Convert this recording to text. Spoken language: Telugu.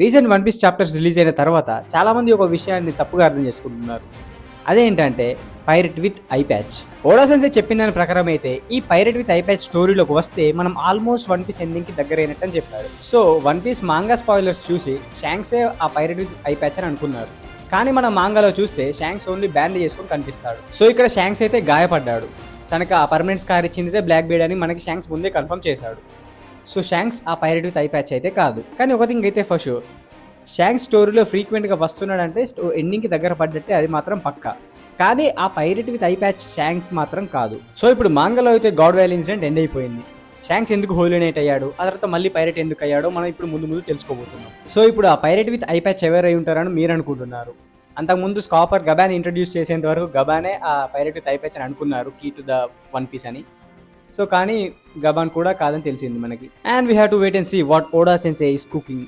Recent One Piece chapters release అయిన తర్వాత చాలామంది ఒక విషయాన్ని తప్పుగా అర్థం చేసుకుంటున్నారు. అదేంటంటే pirate with eye patch. Oda sensei చెప్పిన దాని ప్రకారం అయితే ఈ పైరట్ విత్ ఐ ప్యాచ్ స్టోరీలోకి వస్తే మనం ఆల్మోస్ట్ వన్ పీస్ ఎండింగ్కి దగ్గరైనట్టు అని చెప్పారు. So One Piece manga spoilers చూసి షాంక్సే ఆ పైరట్ విత్ ఐ ప్యాచ్ అని అనుకున్నారు. కానీ మనం మాంగాలో చూస్తే షాంక్స్ ఓన్లీ బ్యాండ్ చేసుకొని కనిపిస్తాడు. సో ఇక్కడ షాంక్స్ అయితే గాయపడ్డాడు. తనకు ఆ పర్మనెంట్ స్కార్ ఇచ్చింది బ్లాక్ బీడ్ అని మనకి షాంక్స్ ముందే కన్ఫర్మ్ చేశాడు. సో షాంక్స్ ఆ పైరట్ విత్ ఐ ప్యాచ్ అయితే కాదు. కానీ ఒక థింగ్ అయితే ఫర్ షూర్, షాంక్స్ స్టోరీలో ఫ్రీక్వెంట్గా వస్తున్నాడంటే ఎండింగ్కి దగ్గర పడ్డట్టే, అది మాత్రం పక్కా. కానీ ఆ పైరట్ విత్ ఐ ప్యాచ్ షాంక్స్ మాత్రం కాదు. సో ఇప్పుడు మాంగాలో అయితే గాడ్ వైల్ ఇన్సిడెంట్ ఎండ్ అయిపోయింది. షాంక్స్ ఎందుకు హోలీ నైట్ అయ్యాడు, ఆ తర్వాత మళ్ళీ పైరట్ ఎందుకు అయ్యాడో మనం ఇప్పుడు ముందు తెలుసుకోబోతున్నాం. సో ఇప్పుడు ఆ పైరట్ విత్ ఐ ప్యాచ్ ఎవరై ఉంటారని మీరు అనుకుంటున్నారు. అంతకుముందు స్కాపర్ గబాన్ ఇంట్రడ్యూస్ చేసేంత వరకు గబానే ఆ పైరట్ విత్ ఐ ప్యాచ్ అని అనుకున్నారు, key to the One Piece అని. సో కానీ గబాన్ కూడా కాదని తెలిసింది మనకి. And we have to wait and see what Oda sensei is cooking.